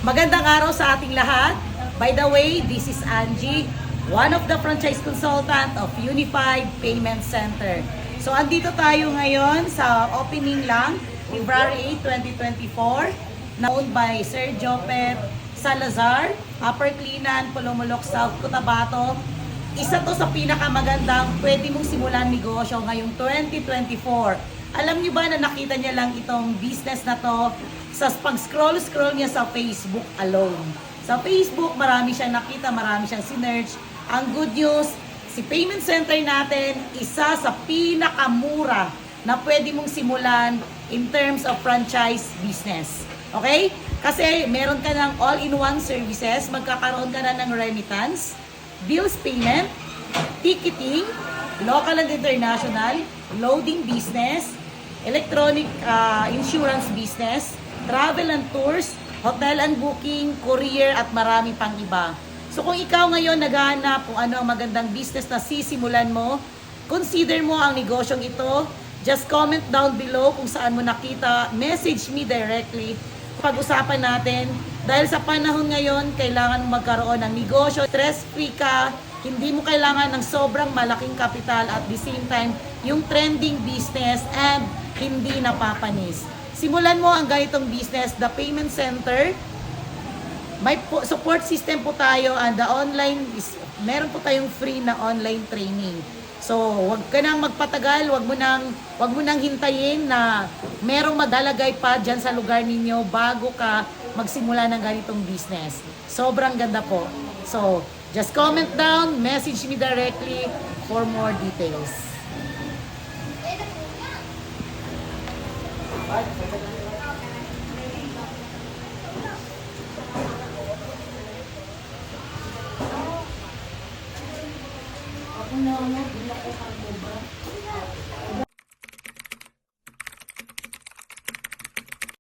Magandang araw sa ating lahat. By the way, this is Angie, one of the franchise consultant of Unified Payment Center. So, andito tayo ngayon sa opening lang, February 8, 2024, na owned by Sir Jopet Salazar, Upper Cleanan, Pulumulok, South Cotabato. Isa to sa pinakamagandang pwede mong simulan negosyo ngayong 2024. Alam niyo ba na nakita niya lang itong business na to sa pag-scroll niya sa Facebook alone. Sa Facebook, marami siyang nakita, marami siyang sinerch. Ang good news, si Payment Center natin, isa sa pinakamura na pwede mong simulan in terms of franchise business. Okay? Kasi meron ka ng all-in-one services, magkakaroon ka na ng remittance, bills payment, ticketing, local and international, loading business, electronic insurance business, travel and tours, hotel and booking, courier at marami pang iba. So kung ikaw ngayon naghahanap kung ano ang magandang business na sisimulan mo, consider mo ang negosyong ito. Just comment down below kung saan mo nakita. Message me directly. Pag-usapan natin. Dahil sa panahon ngayon, kailangan mo magkaroon ng negosyo. Stress-free ka. Hindi mo kailangan ng sobrang malaking kapital at the same time, yung trending business and hindi napapanis. Simulan mo ang ganitong business, the Payment Center. May support system po tayo and the online meron po tayong free na online training. So, wag ka nang magpatagal, wag mo nang hintayin na merong maglalagay pa diyan sa lugar ninyo bago ka magsimula ng ganitong business. Sobrang ganda po. So, just comment down, message me directly for more details.